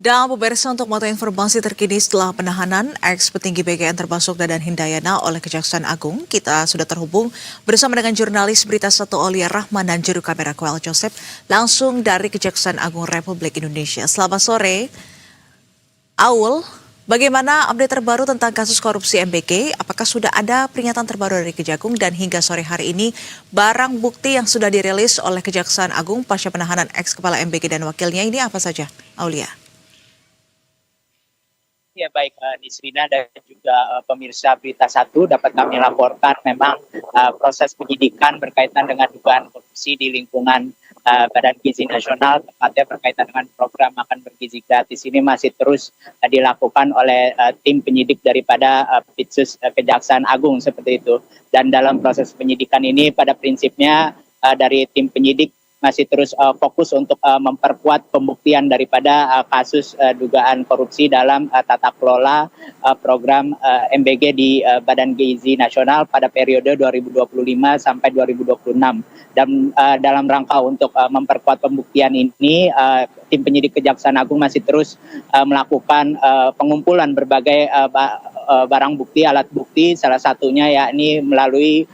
Dan pemirsa untuk mata informasi terkini setelah penahanan ex-petinggi BKN termasuk Dadan Hindayana oleh Kejaksaan Agung, kita sudah terhubung bersama dengan jurnalis Berita 1 Aulia Rahman dan juru kamera Koel Joseph langsung dari Kejaksaan Agung Republik Indonesia. Selamat sore, Aul. Bagaimana update terbaru tentang kasus korupsi MBG? Apakah sudah ada peringatan terbaru dari Kejagung dan hingga sore hari ini barang bukti yang sudah dirilis oleh Kejaksaan Agung pasca penahanan ex-kepala MBG dan wakilnya ini apa saja, Aulia? Ya baik Nisrina dan juga pemirsa Berita 1 dapat kami laporkan memang proses penyidikan berkaitan dengan dugaan korupsi di lingkungan Badan Gizi Nasional, tepatnya berkaitan dengan program makan bergizi gratis ini masih terus dilakukan oleh tim penyidik daripada Pitsus Kejaksaan Agung seperti itu. Dan dalam proses penyidikan ini pada prinsipnya dari tim penyidik masih terus fokus untuk memperkuat pembuktian daripada kasus dugaan korupsi dalam tata kelola program MBG di Badan Gizi Nasional pada periode 2025 sampai 2026. Dan dalam rangka untuk memperkuat pembuktian ini, tim penyidik Kejaksaan Agung masih terus melakukan pengumpulan berbagai barang bukti, alat bukti, salah satunya yakni melalui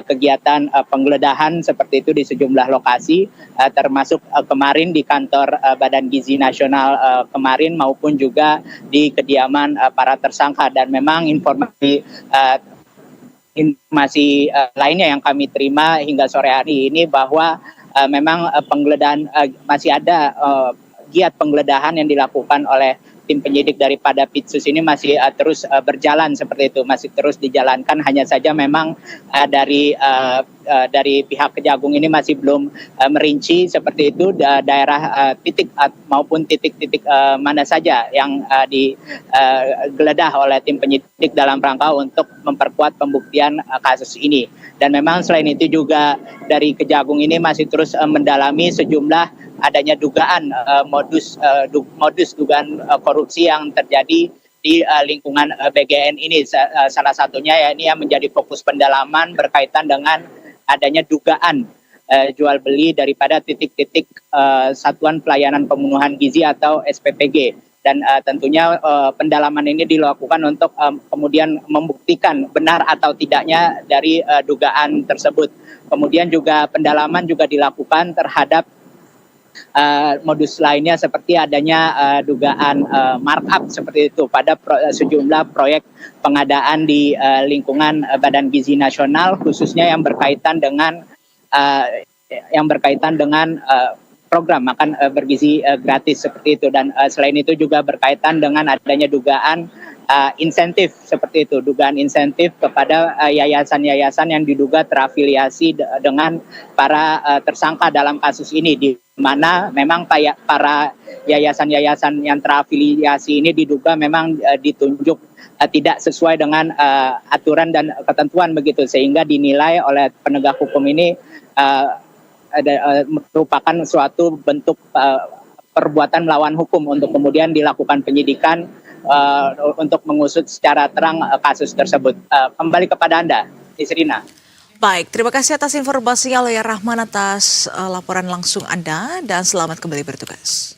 kegiatan penggeledahan seperti itu di sejumlah lokasi, termasuk kemarin di kantor Badan Gizi Nasional kemarin maupun juga di kediaman para tersangka. Dan memang informasi lainnya yang kami terima hingga sore hari ini bahwa memang penggeledahan masih ada giat penggeledahan yang dilakukan oleh tim penyidik daripada Pitsus ini masih terus berjalan seperti itu, masih terus dijalankan. Hanya saja memang dari pihak Kejagung ini masih belum merinci seperti itu daerah titik maupun titik-titik mana saja yang digeledah oleh tim penyidik dalam rangka untuk memperkuat pembuktian kasus ini. Dan memang selain itu juga dari Kejagung ini masih terus mendalami sejumlah adanya dugaan modus dugaan korupsi yang terjadi di lingkungan BGN ini. Salah satunya ya ini yang menjadi fokus pendalaman berkaitan dengan adanya dugaan jual beli daripada titik-titik Satuan Pelayanan Pemenuhan Gizi atau SPPG. Dan tentunya pendalaman ini dilakukan untuk kemudian membuktikan benar atau tidaknya dari dugaan tersebut. Kemudian juga pendalaman juga dilakukan terhadap modus lainnya seperti adanya dugaan markup seperti itu pada sejumlah proyek pengadaan di lingkungan Badan Gizi Nasional, khususnya yang berkaitan dengan program makan bergizi gratis seperti itu. Dan selain itu juga berkaitan dengan adanya dugaan insentif seperti itu, dugaan insentif kepada yayasan-yayasan yang diduga terafiliasi dengan para tersangka dalam kasus ini, di mana memang para yayasan-yayasan yang terafiliasi ini diduga memang ditunjuk tidak sesuai dengan aturan dan ketentuan begitu, sehingga dinilai oleh penegak hukum ini merupakan suatu bentuk perbuatan melawan hukum untuk kemudian dilakukan penyidikan untuk mengusut secara terang kasus tersebut. Kembali kepada Anda, Nisrina. Baik, terima kasih atas informasinya Aulia Rahman atas laporan langsung Anda dan selamat kembali bertugas.